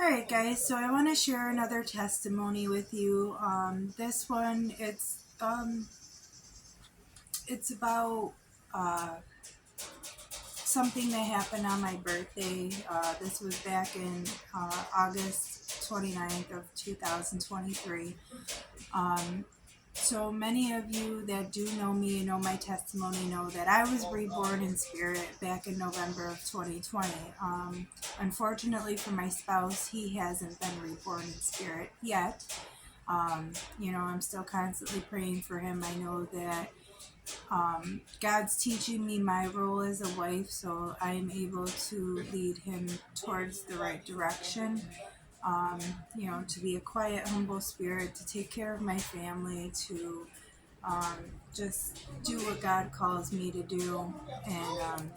right, guys. So I want to share another testimony with you. This one, it's about something that happened on my birthday. This was back in August 29th of 2023. Um, so many of you that do know me and know my testimony know that I was reborn in spirit back in November of 2020. Unfortunately for my spouse, he hasn't been reborn in spirit yet. I'm still constantly praying for him. I know that God's teaching me my role as a wife, so I'm able to lead him towards the right direction. Um, to be a quiet, humble spirit, to take care of my family, to just do what God calls me to do. And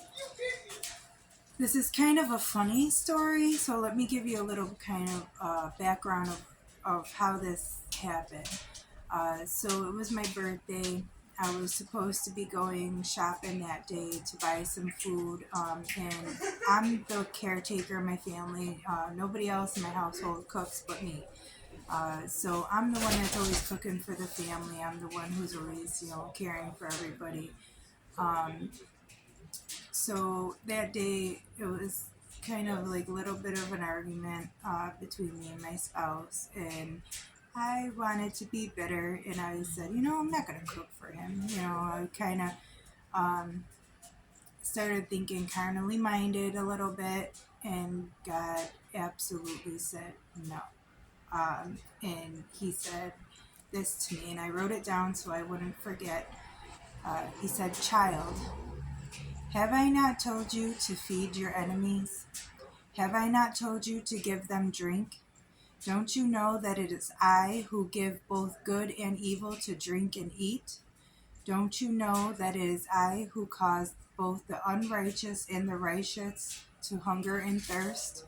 this is kind of a funny story, so let me give you a little kind of background of how this happened. So it was my birthday. I was supposed to be going shopping that day to buy some food, and I'm the caretaker of my family. Nobody else in my household cooks but me. So I'm the one that's always cooking for the family. I'm the one who's always, caring for everybody. Um, so that day, it was kind of like a little bit of an argument between me and my spouse, and I wanted to be better, and I said, I'm not going to cook for him. I kind of um, started thinking carnally minded a little bit, and God absolutely said no. And he said this to me, and I wrote it down so I wouldn't forget. He said, "Child, have I not told you to feed your enemies? Have I not told you to give them drink? Don't you know that it is I who give both good and evil to drink and eat? Don't you know that it is I who caused both the unrighteous and the righteous to hunger and thirst?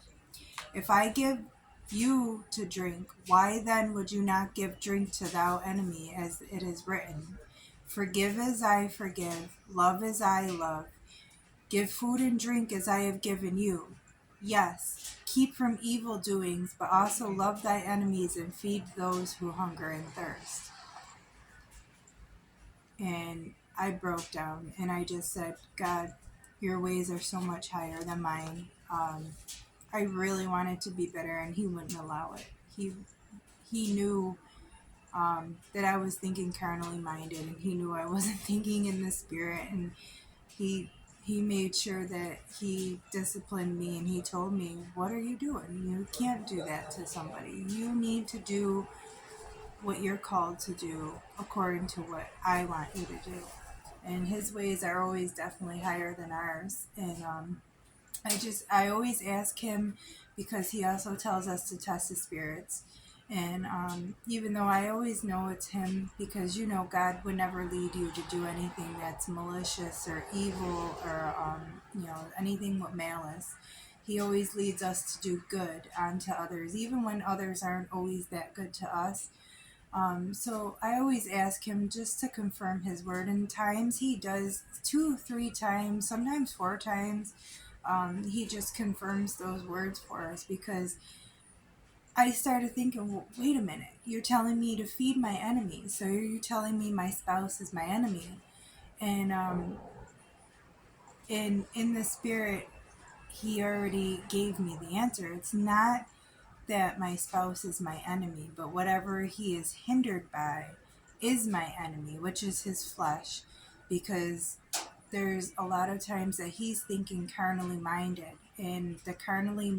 If I give you to drink, why then would you not give drink to thou enemy, as it is written? Forgive as I forgive, love as I love. Give food and drink as I have given you. Yes, keep from evil doings, but also love thy enemies and feed those who hunger and thirst." And I broke down and I just said, "God, your ways are so much higher than mine." I really wanted to be better, and he wouldn't allow it. He knew that I was thinking carnally minded, and he knew I wasn't thinking in the spirit, and he he made sure that he disciplined me, and he told me, "What are you doing? You can't do that to somebody. You need to do what you're called to do according to what I want you to do." And his ways are always definitely higher than ours. And I always ask him, because he also tells us to test the spirits. And even though I always know it's him, because God would never lead you to do anything that's malicious or evil, or anything with malice. He always leads us to do good unto others, even when others aren't always that good to us. So I always ask him just to confirm his word. And times he does 2, 3 times, sometimes 4 times. He just confirms those words for us, because I started thinking, well, wait a minute, you're telling me to feed my enemies, so you're telling me my spouse is my enemy. And in the spirit, he already gave me the answer. It's not that my spouse is my enemy, but whatever he is hindered by is my enemy, which is his flesh, because there's a lot of times that he's thinking carnally minded, and the carnally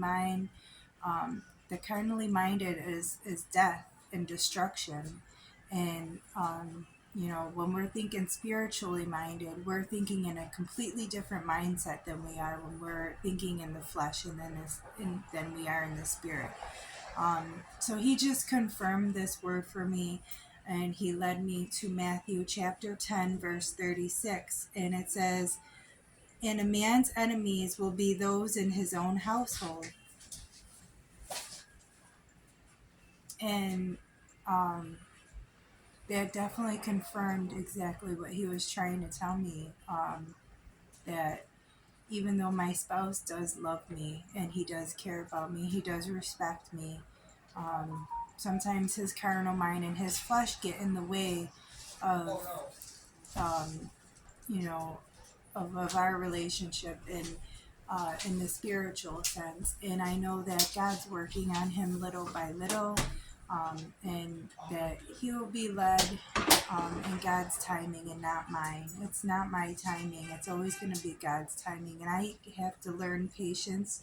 minded is death and destruction. And when we're thinking spiritually minded, we're thinking in a completely different mindset than we are when we're thinking in the flesh, and then we are in the spirit. So he just confirmed this word for me, and he led me to Matthew chapter 10, verse 36. And it says, "And a man's enemies will be those in his own household." And that definitely confirmed exactly what he was trying to tell me, that even though my spouse does love me and he does care about me, he does respect me, um, sometimes his carnal mind and his flesh get in the way of, um, you know, of our relationship in the spiritual sense. And I know that God's working on him little by little, and that he'll be led in God's timing and not mine. It's not my timing. It's always going to be God's timing. And I have to learn patience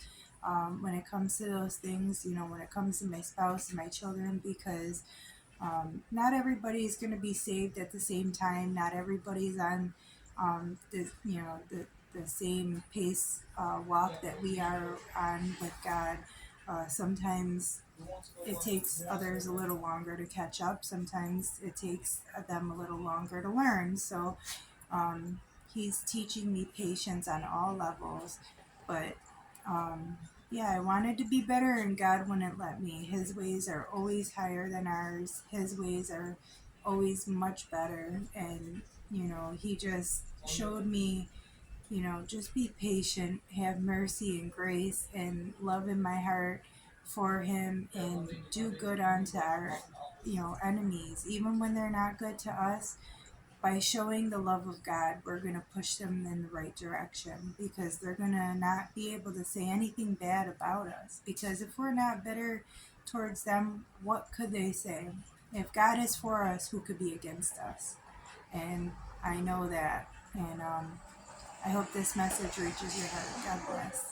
when it comes to those things, when it comes to my spouse and my children, because not everybody's going to be saved at the same time. Not everybody's on the same pace walk that we are on with God. Sometimes it takes others a little longer to catch up. Sometimes it takes them a little longer to learn. So um, he's teaching me patience on all levels. But yeah, I wanted to be better, and God wouldn't let me. His ways are always higher than ours. His ways are always much better. And, he just showed me, just be patient, have mercy and grace and love in my heart for him, and do good unto our, enemies, even when they're not good to us. By showing the love of God, we're going to push them in the right direction, because they're going to not be able to say anything bad about us. Because if we're not bitter towards them, what could they say? If God is for us, who could be against us? And I know that. And I hope this message reaches your heart. God bless.